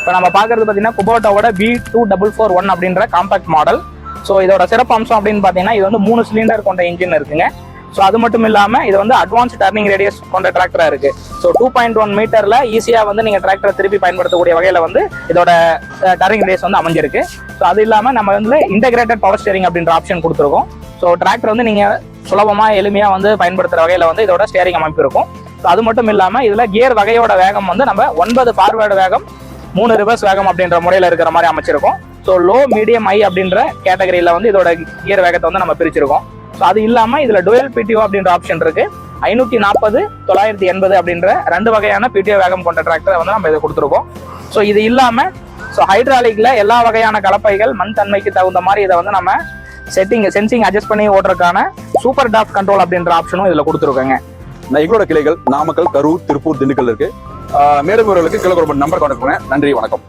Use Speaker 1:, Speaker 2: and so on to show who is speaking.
Speaker 1: இப்போ நம்ம பார்க்கறது பார்த்தீங்கன்னா குபோட்டாவோட B2441 அப்படின்ற காம்பாக்ட் மாடல். ஸோ இதோட சிறப்பு அம்சம் அப்படின்னு பார்த்தீங்கன்னா இது வந்து 3 சிலிண்டர் கொண்ட இன்ஜின் இருக்குங்க. ஸோ அது மட்டும் இல்லாமல் இது வந்து அட்வான்ஸ் டர்னிங் ரேடியஸ் கொண்ட டிராக்டராக இருக்கு. ஸோ 2.1 மீட்டரில் ஈஸியாக வந்து நீங்கள் டிராக்டரை திருப்பி பயன்படுத்தக்கூடிய வகையில் வந்து இதோட டர்னிங் ரேடியஸ் வந்து அமைஞ்சிருக்கு. ஸோ அது இல்லாமல் நம்ம வந்து இன்டெகிரேட்டட் பவர் ஸ்டேரிங் அப்படின்ற ஆப்ஷன் கொடுத்துருக்கோம். ஸோ டிராக்டர் வந்து நீங்கள் சுலபமாக எளிமையாக வந்து பயன்படுத்துகிற வகையில் வந்து இதோட ஸ்டேரிங் அமைப்பு இருக்கும். ஸோ அது மட்டும் இல்லாமல் இதில் கியர் வகையோட வேகம் வந்து நம்ம 9 ஃபார்வேர்டு வேகம் 3 ரிவர்ஸ் வேகம் அப்படின்ற முறையில் இருக்கிற மாதிரி அமைச்சிருக்கோம். ஸோ லோ மீடியம் ஹை அப்படின்ற கேட்டகரியில் வந்து இதோட கியர் வேகத்தை வந்து நம்ம பிரிச்சிருக்கோம். ஸோ அது இல்லாமல் இதில் டுவெல் பிடிஓ அப்படின்ற ஆப்ஷன் இருக்கு. 540 980 அப்படின்ற 2 வகையான பிடிஓ வேகம் கொண்ட டிராக்டரை வந்து நம்ம இதை கொடுத்துருக்கோம். ஸோ இது இல்லாமல் ஹைட்ராலிக்ல எல்லா வகையான கலப்பைகள் மண் தன்மைக்கு தகுந்த மாதிரி இதை வந்து நம்ம சென்சிங் அட்ஜஸ்ட் பண்ணி ஓட்டுறதுக்கான சூப்பர் டாப் கண்ட்ரோல் அப்படின்ற ஆப்ஷனும் இதில் கொடுத்துருக்கோங்க.
Speaker 2: எங்களோட கிளைகள் நாமக்கல், கரூர், திருப்பூர், திண்டுக்கல் இருக்கு. மேலும் இவர்களுக்கு கீழே நம்பர் கான்டாக்ட் பண்ணுங்க. நன்றி, வணக்கம்.